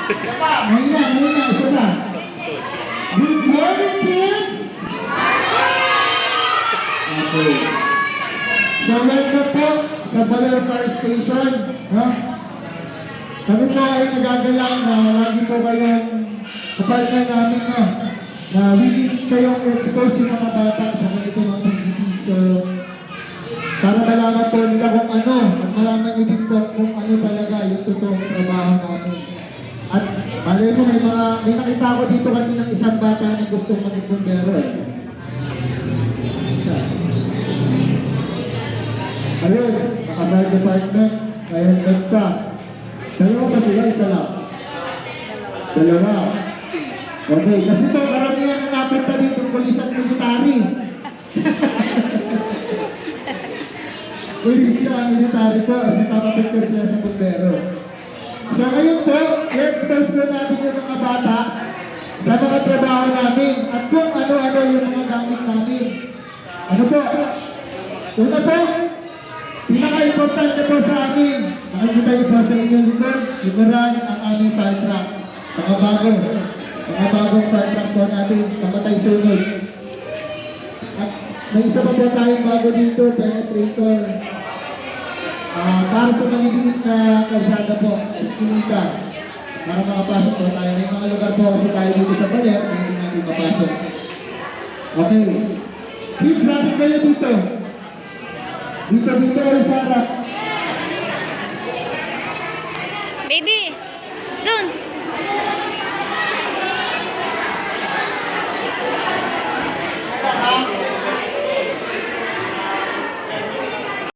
Ngayon, isa ba? Good morning, kids! Okay. So, welcome po sa Baler Fire Station. Ha? Kami po ay nagagalang na lagi po kayong kapartner namin na willing kayong expose yung mga bata sa ganito ng activities. So, para malaman po nila kung ano at malaman nyo din po kung ano talaga yung totoong trabaho namin. At malay mo, may nakita ako dito kanina ng isang bata na gustong maging bumbero. Ayun, naka-fire department, may helmet pa. Dalawa ba sila? Isa lang? Dalawa. Okay, kasi ito, karamihan ng napit pa dito, pulis at military. Pulis siya, military po, kasi picture sila sa bumbero. So ngayon po, i-expose po natin yung mga bata sa mga trabaho namin at kung ano-ano yung mga gamit namin. Ano po? Una po, pinaka-importante po sa amin, nakikita niyo po sa inyong likod, likuran ang aming fire truck. Mga bagong fire truck po natin, kamatay sunod. At may isa pa po tayong bago dito, penetrator. Para sa maliliit na kalsada po, eskinita. Para makapasok po tayo. May mga lugar po kasi tayo dito sa Baler, na hindi natin mapasok. Okay. Kids, rapid kayo dito. Dito sa harap.